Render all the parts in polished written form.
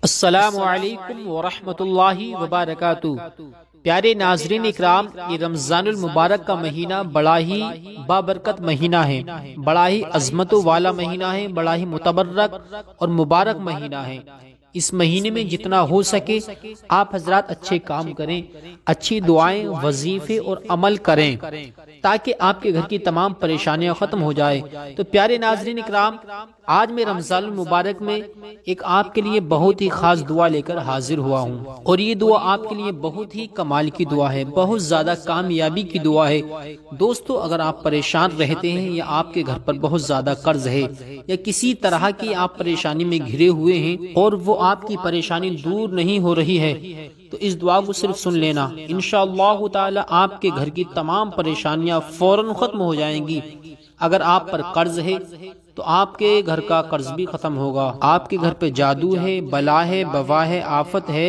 अस्सलामु अलैकुम वरहमतुल्लाहि वबरकातुहू। प्यारे नाजरीन इकराम, ये रमजानुल मुबारक का महीना बड़ा ही बाबरकत महीना है, बड़ा ही अजमतों वाला महीना है, बड़ा ही मुतबर्रक और मुबारक महीना है। इस महीने में जितना हो सके आप हजरात अच्छे काम करें, अच्छी दुआएं, वजीफे और अमल करें ताकि आपके घर की तमाम परेशानियां खत्म हो जाए। तो प्यारे नाजरीन इकराम, आज मैं रमजान मुबारक में एक आपके लिए बहुत ही खास दुआ लेकर हाजिर हुआ हूँ और ये दुआ आपके लिए बहुत ही कमाल की दुआ है, बहुत ज्यादा कामयाबी की दुआ है। दोस्तों, अगर आप परेशान रहते हैं या आपके घर पर बहुत ज्यादा कर्ज है या किसी तरह की आप परेशानी में घिरे हुए हैं और वो आपकी परेशानी दूर नहीं हो रही है, तो इस दुआ को सिर्फ सुन लेना। इंशाअल्लाह ताला आपके घर की तमाम परेशानियां फौरन खत्म हो जाएंगी। अगर आप पर कर्ज है तो आपके घर का कर्ज भी खत्म होगा। आपके घर पे जादू है, बला है, बवा है, आफत है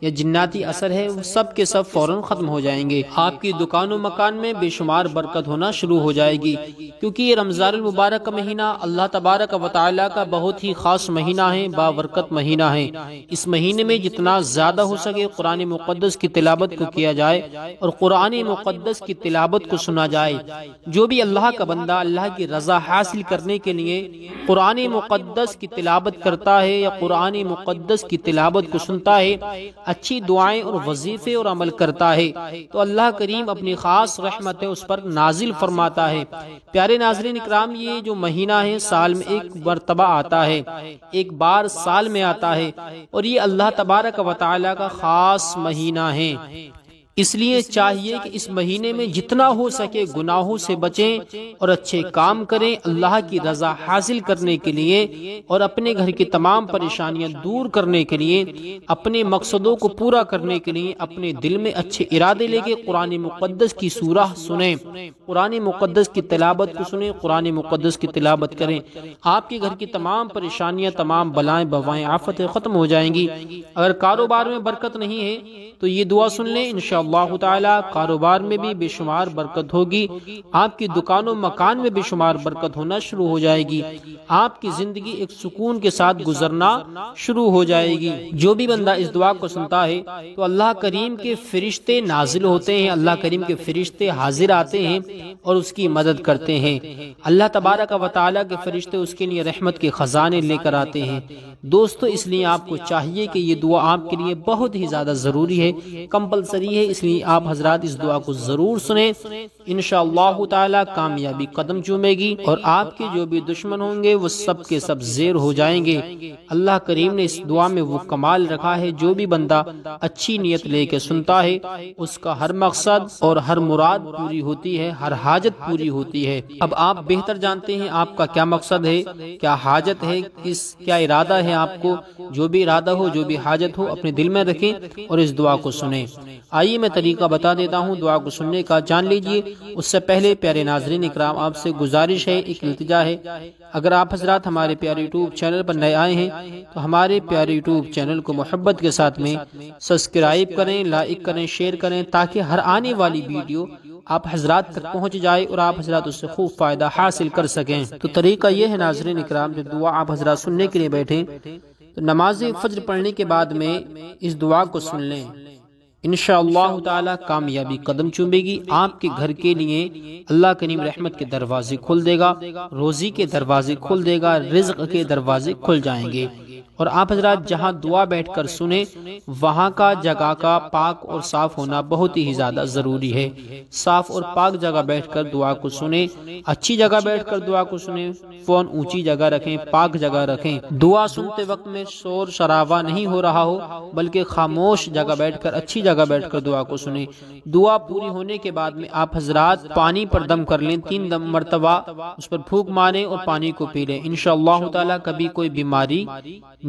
या जिन्नाती असर है, वो सब के सब फौरन खत्म हो जाएंगे। आपकी दुकानों मकान में बेशुमार बरकत होना शुरू हो जाएगी, क्योंकि ये रमजानुल मुबारक का महीना अल्लाह तबारक व तआला का बहुत ही खास महीना है, बाबरकत महीना है। इस महीने में जितना ज्यादा हो सके कुरान मुक़द्दस की तिलावत को किया जाए और कुरान मुक़द्दस की तिलावत को सुना जाए। जो भी अल्लाह का बंदा अल्लाह की रजा हासिल करने के लिए कुरान मुक़द्दस की तिलावत करता है या कुरान मुक़द्दस की तिलावत को सुनता है, अच्छी दुआएं और वजीफे और अमल करता है, तो अल्लाह करीम अपनी खास रहमतें उस पर नाजिल फरमाता है। प्यारे नाज़रीन इकराम, ये जो महीना है साल में एक मरतबा आता है, एक बार साल में आता है और ये अल्लाह तबारक व तआला का खास महीना है। इसलिए चाहिए कि इस महीने में जितना हो सके गुनाहों से बचें और अच्छे काम करें अल्लाह की रजा हासिल करने के लिए और अपने घर की तमाम परेशानियां दूर करने के लिए, अपने मकसदों को पूरा करने के लिए अपने दिल में अच्छे इरादे लेके कुरान मुक़द्दस की सूरह सुने, कुरान मुक़द्दस की तिलावत को सुने, कुरान मुक़द्दस की तिलावत करें। आपके घर की तमाम परेशानियां, तमाम बलाएं, बवाएं, आफतें खत्म हो जाएंगी। अगर कारोबार में बरकत नहीं है तो ये दुआ सुन लें, इंशाअल्लाह ताला कारोबार में भी बेशुमार बरकत होगी। आपकी दुकानों मकान में बेशुमार बरकत होना शुरू हो जाएगी। आपकी जिंदगी एक सुकून के साथ गुजरना शुरू हो जाएगी। जो भी बंदा इस दुआ को सुनता है तो अल्लाह करीम के फरिश्ते नाजिल होते हैं, अल्लाह करीम के फरिश्ते हाजिर आते हैं और उसकी मदद करते हैं। अल्लाह तबारक व तआला के फरिश्ते उसके लिए रहमत के खजाने लेकर आते हैं। दोस्तों, इसलिए आपको चाहिए कि ये दुआ आपके लिए बहुत ही ज्यादा जरूरी है, कंपलसरी है। इसलिए आप हजरात इस दुआ को जरूर सुने, इंशाअल्लाह ताला कामयाबी कदम चूमेगी और आपके जो भी दुश्मन होंगे वो सब के सब ज़ेर हो जाएंगे। अल्लाह करीम ने इस दुआ में वो कमाल रखा है, जो भी बंदा अच्छी नियत लेके सुनता है उसका हर मकसद और हर मुराद पूरी होती है, हर हाजत पूरी होती है। अब आप बेहतर जानते हैं आपका क्या मकसद है, क्या हाजत है, क्या इरादा है। आपको जो भी इरादा हो, जो भी हाजत हो, अपने दिल में रखें और इस दुआ को सुने। आइए मैं तरीका बता देता हूँ दुआ को सुनने का, जान लीजिए। उससे पहले प्यारे नाजरीन इकराम, आपसे गुजारिश है, एक इल्तिजा है, अगर आप हजरात हमारे प्यारे यूट्यूब चैनल पर नए आए हैं तो हमारे प्यारे यूट्यूब चैनल को मोहब्बत के साथ में सब्सक्राइब करें, लाइक करें, शेयर करें, ताकि हर आने वाली वीडियो आप हजरात तक पहुंच जाए और आप हजरात उससे खूब फायदा हासिल कर सकें। तो तरीका ये है नाजरीन इकराम, जब दुआ आप हजरात सुनने के लिए बैठे तो नमाज फज्र पढ़ने के बाद में इस दुआ को सुन लें, इंशाअल्लाह ताला कामयाबी कदम चूमेगी। आपके घर के लिए अल्लाह करीम रहमत के दरवाजे खोल देगा, रोजी के दरवाजे खोल देगा, रिज्क के दरवाजे खुल जाएंगे। और आप हजरात जहाँ दुआ बैठकर सुने वहाँ का जगह का पाक और साफ होना बहुत ही ज्यादा जरूरी है। साफ और पाक जगह बैठकर दुआ को सुने, अच्छी जगह बैठकर दुआ को सुने, फोन ऊंची जगह रखें, पाक जगह रखें। दुआ सुनते वक्त में शोर शराबा नहीं हो रहा हो, बल्कि खामोश जगह बैठकर, अच्छी जगह बैठकर दुआ को सुने। दुआ पूरी होने के बाद में आप हजरात पानी पर दम कर लें, 3 मरतबा उस पर फूंक मारें और पानी को पी लें। इंशाअल्लाह ताला कभी कोई बीमारी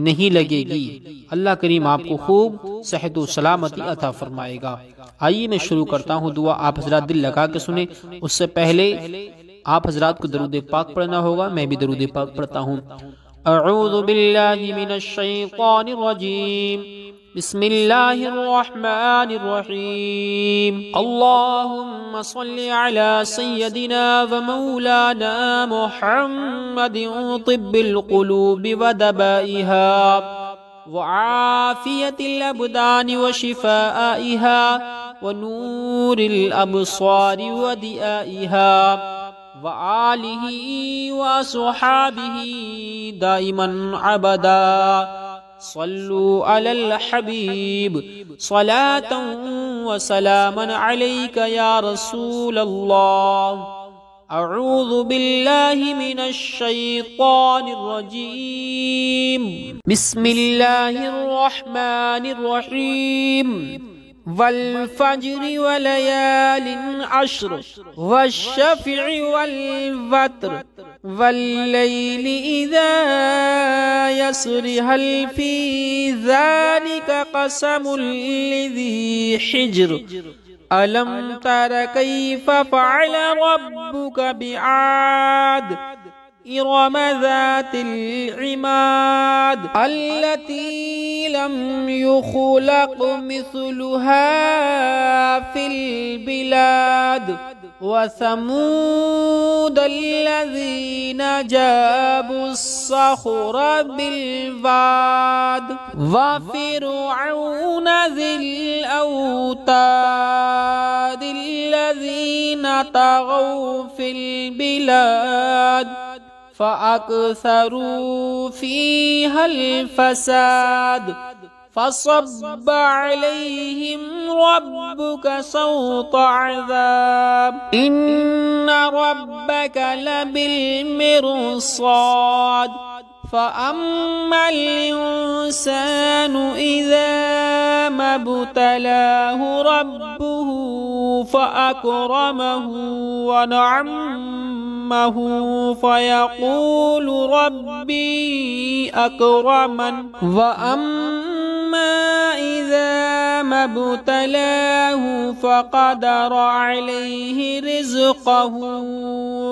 नहीं लगेगी। अल्लाह करीम आपको खूब सेहत व सलामती अता फरमाएगा। आइए मैं शुरू करता हूँ दुआ, आप हजरात दिल लगा के सुने। उससे पहले आप हजरात को दरूद पाक पढ़ना होगा, मैं भी दरूद पाक पढ़ता हूँ। अऊज़ु बिल्लाहि मिनश शैतानिर रजीम, बिस्मिल्लाहिर रहमानिर रहीम। अल्लाहुम्मा सल्लि अला सय्यदिना व मौलाना मुहम्मदिन तिब्बिल क़ुलूबि व दबाइहा وعافية الأبدان وشفائها ونور الأبصار وضيائها وآله وصحابه دائما عبدا. صلوا على الحبيب صلاة وسلاما عليك يا رسول الله. أعوذ بالله من الشيطان الرجيم. بسم الله الرحمن الرحيم. والفجر وليال عشر والشفع والوتر والليل إذا يسر هل في ذلك قسم لذي حجر ألم تر كيف فعل ربك بعاد إرم ذات العماد التي لم يخلق مثلها في البلاد وثمود الذين جابوا الصخر بالواد وفرعون ذي الأوتاد الذين طغوا في البلاد فأكثروا فيها الفساد فصب عليهم ربك صوت عذاب إن ربك لبالمرصاد فأما الإنسان إذا ما ابتلاه ربه فأكرمه ونعمه فيقول ربي أكرمن وأما إذا ما ابتلاه فقدر عليه رزقه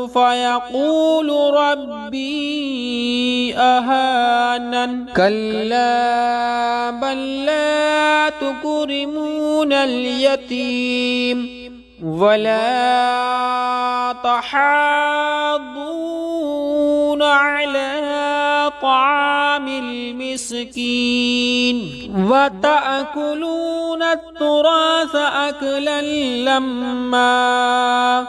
فيقول ربي أهانن كلا بل لا تكرمون اليتيم ولا تحاضون على طعام المسكين وتأكلون التراث أكلا لما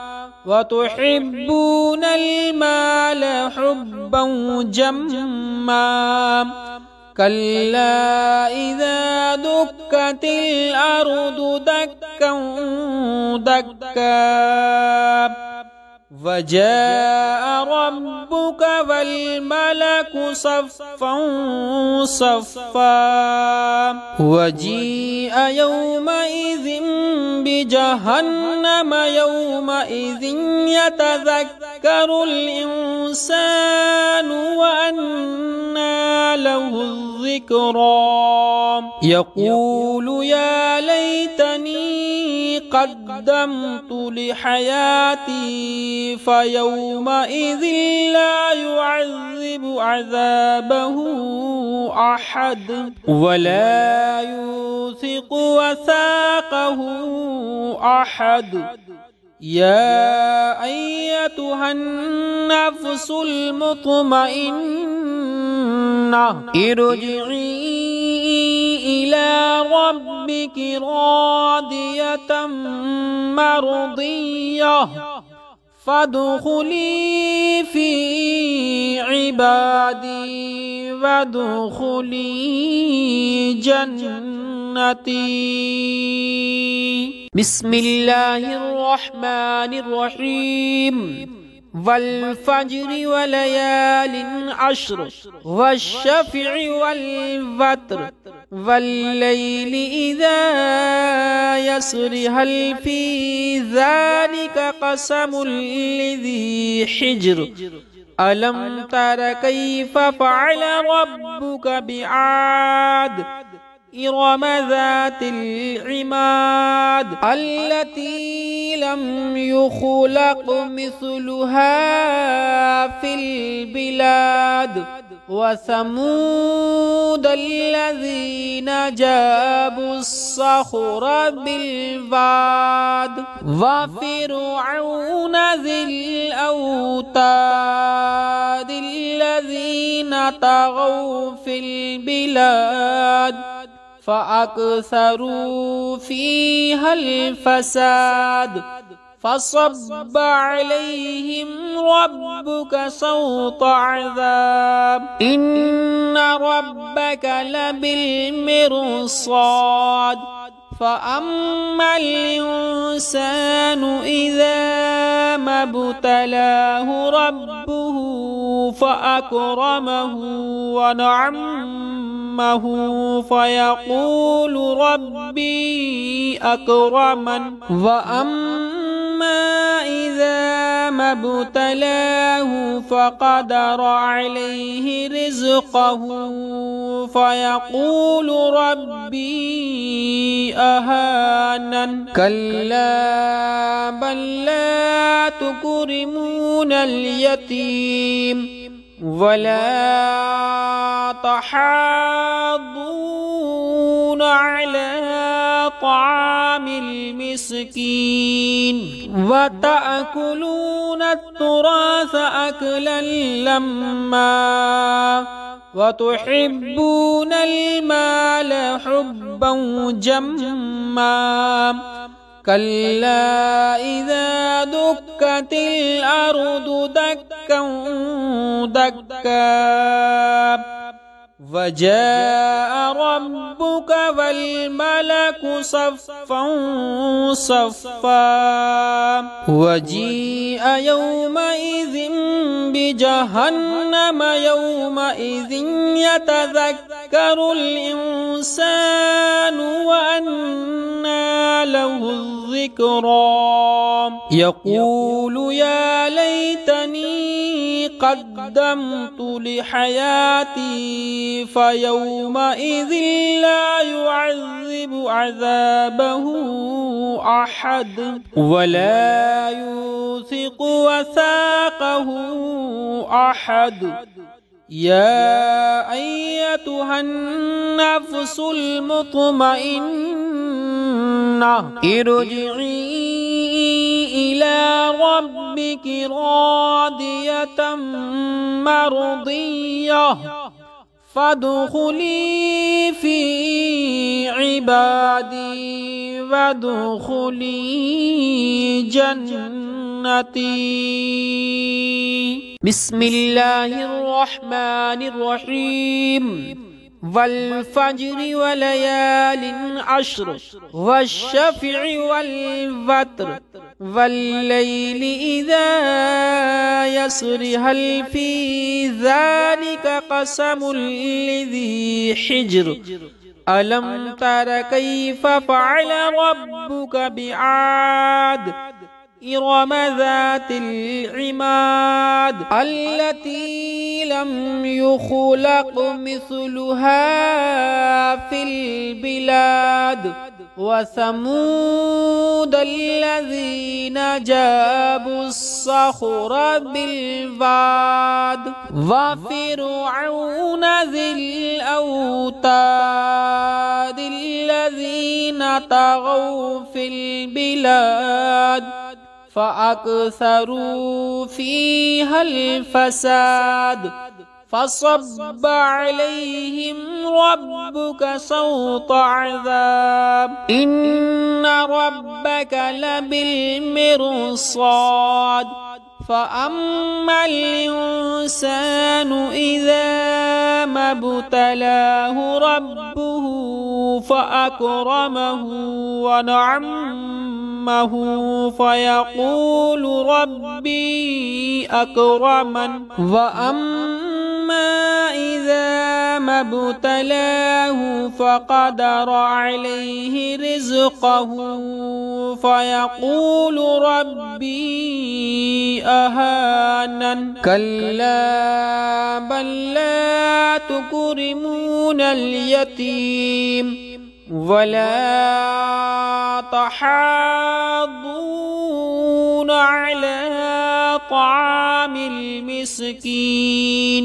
وتحبون المال حبا جما كلا إذا دكت الأرض دكا دكا وجاء ربك والملك صفا صفا وجيء يومئذ بجهنم يومئذ يتذكر الإنسان وأنى له الذكرى يقول يا ليتني قدمت لحياتي فيومئذ لا يعذب عذابه أحد ولا يوثق وثاقه أحد يا أيتها النفس المطمئنة ارجعي إلى ربك راضية مرضية فادخلي في عبادي وادخلي جنتي. بسم الله الرحمن الرحيم. والفجر وليال عشر والشفع والوتر والليل إذا يسر هل في ذلك قسم لذي حجر ألم تر كيف فعل ربك بعاد إرم ذات العماد التي لم يخلق مثلها في البلاد وثمود الذين جابوا الصخر بالواد وفرعون ذي الأوتاد الذين طغوا في البلاد فأكثروا فيها الفساد فصب عليهم ربك صوت عذاب إن ربك لبالمرصاد فأما الإنسان إذا ما ابتلاه ربه فأكرمه ونعمه فيقول ربي أكرمن وأما إذا ما ابتلاه فقدر عليه رزقه فيقول ربي أهانن كلا بل لا تكرمون اليتيم ولا تحاضون على طعام المسكين وتأكلون التراث أكلا لما وتحبون المال حبا جما كلا إذا دكت الأرض دكا دكا وجاء ربك والملك صفا صفا وجيء يومئذ بجهنم يومئذ يتذكر الإنسان وأنى له الذكرى يقول يا ليتني قدمت لحياتي فيومئذ لا يعذب عذابه أحد ولا يوثق وثاقه أحد يا أيتها النفس المطمئنة ارجعي إلى ربك راضية مرضية فادخلي في عبادي وادخلي جنتي بسم الله الرحمن الرحيم والفجر وليال عشر والشفع والوتر والليل إذا يسر هل في ذلك قسم لذي حجر ألم تر كيف فعل ربك بعاد إرم ذات العماد التي لم يخلق مثلها في البلاد وثمود الذين جابوا الصخر بالواد وفرعون ذي الأوتاد الذين طغوا في البلاد فأكثروا فيها الفساد فصب عليهم ربك صوت عذاب إن ربك لبالمرصاد فأما الإنسان إذا ما ابتلاه ربه فأكرمه ونعمه فيقول ربي أكرمن وأما إذا ما ابتلاه فقدر عليه رزقه فيقول ربي أهانن كلا بل لا تكرمون اليتيم ولا تحاضون على طعام المسكين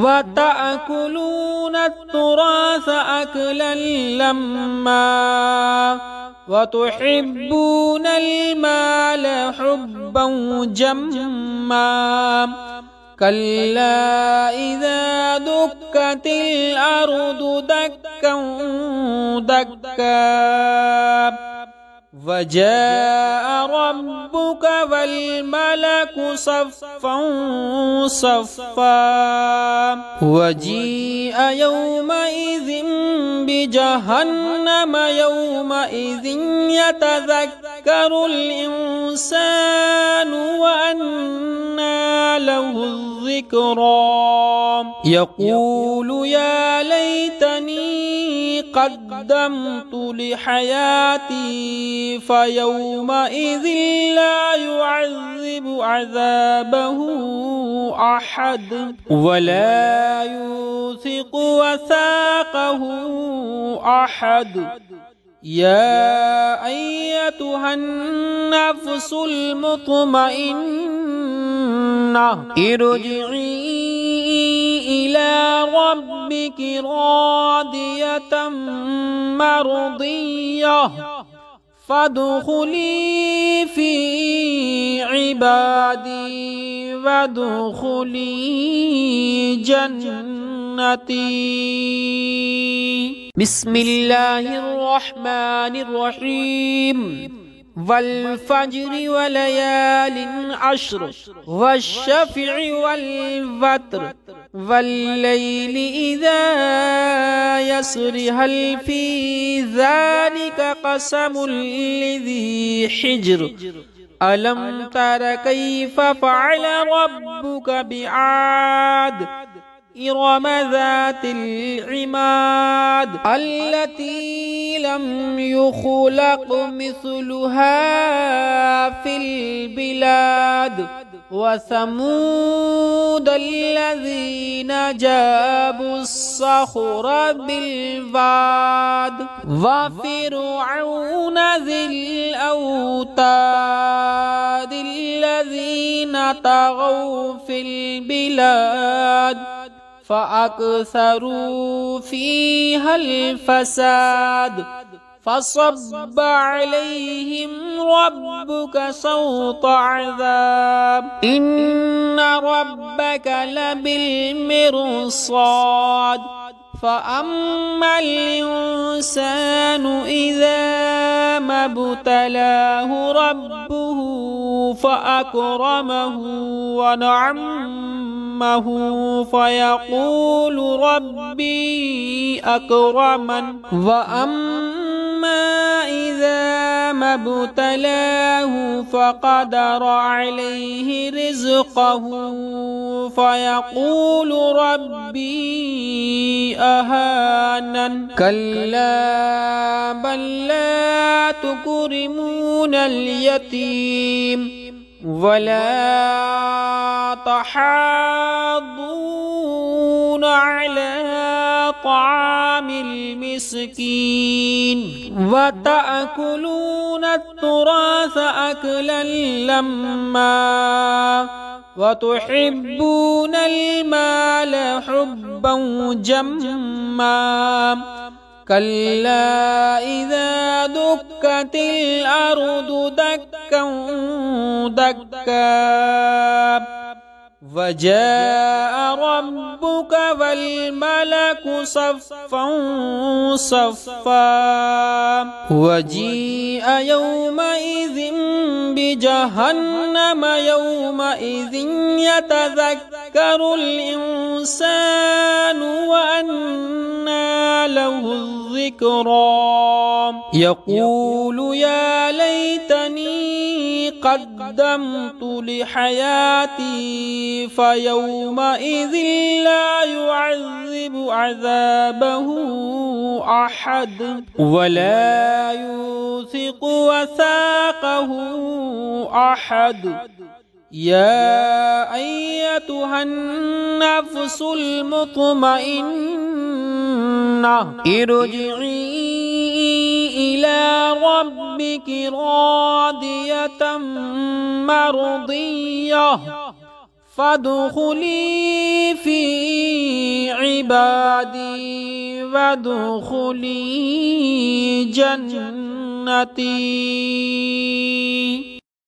وتأكلون التراث أكلا لما وتحبون المال حبا جما كلا إذا دكت الأرض دكا دكا وجاء ربك والملك صفا صفا وجيء يومئذ بجهنم يومئذ يتذكر الإنسان وأنى له الذكرى يقول يا ليتني قدمت لحياتي فيومئذ لا يعذب عذابه أحد ولا يوثق وثاقه أحد يا أيتها النفس المطمئنة ارجعي إلى ربك راضية مرضية فادخلي في عبادي وادخلي جنتي. بسم الله الرحمن الرحيم. والفجر وليال عشر والشفع والوتر والليل إذا يسر هل في ذلك قسم لذي حجر ألم تر كيف فعل ربك بعاد إرم ذات العماد التي لم يخلق مثلها في البلاد وثمود الذين جابوا الصخر بالواد وفرعون ذي الأوتاد الذين طغوا في البلاد فأكثروا فيها الفساد فصب عليهم ربك صوت عذاب إن ربك لبالمرصاد فأما الإنسان إذا ما ابتلاه ربه فأكرمه ونعمه فيقول ربي أكرمن وأما إذا ما ابتلاه فقدر عليه رزقه فيقول ربي أهانن كلا بل لا تكرمون اليتيم ولا تحاضون على طعام المسكين وتأكلون التراث أكلا لما وتحبون المال حبا جما كلا إذا دكت الأرض دكا دكا وجاء ربك والملك صفا صفا وجيء يومئذ بجهنم يومئذ يتذكر الإنسان وأنى له الذكرى يقول يا ليتني قدمت لحياتي فيومئذ لا يعذب عذابه أحد ولا يوثق وثاقه أحد يا أيتها النفس المطمئنة ارجعي إلى ربك راضية مرضية فادخلي في عبادي وادخلي جنتي.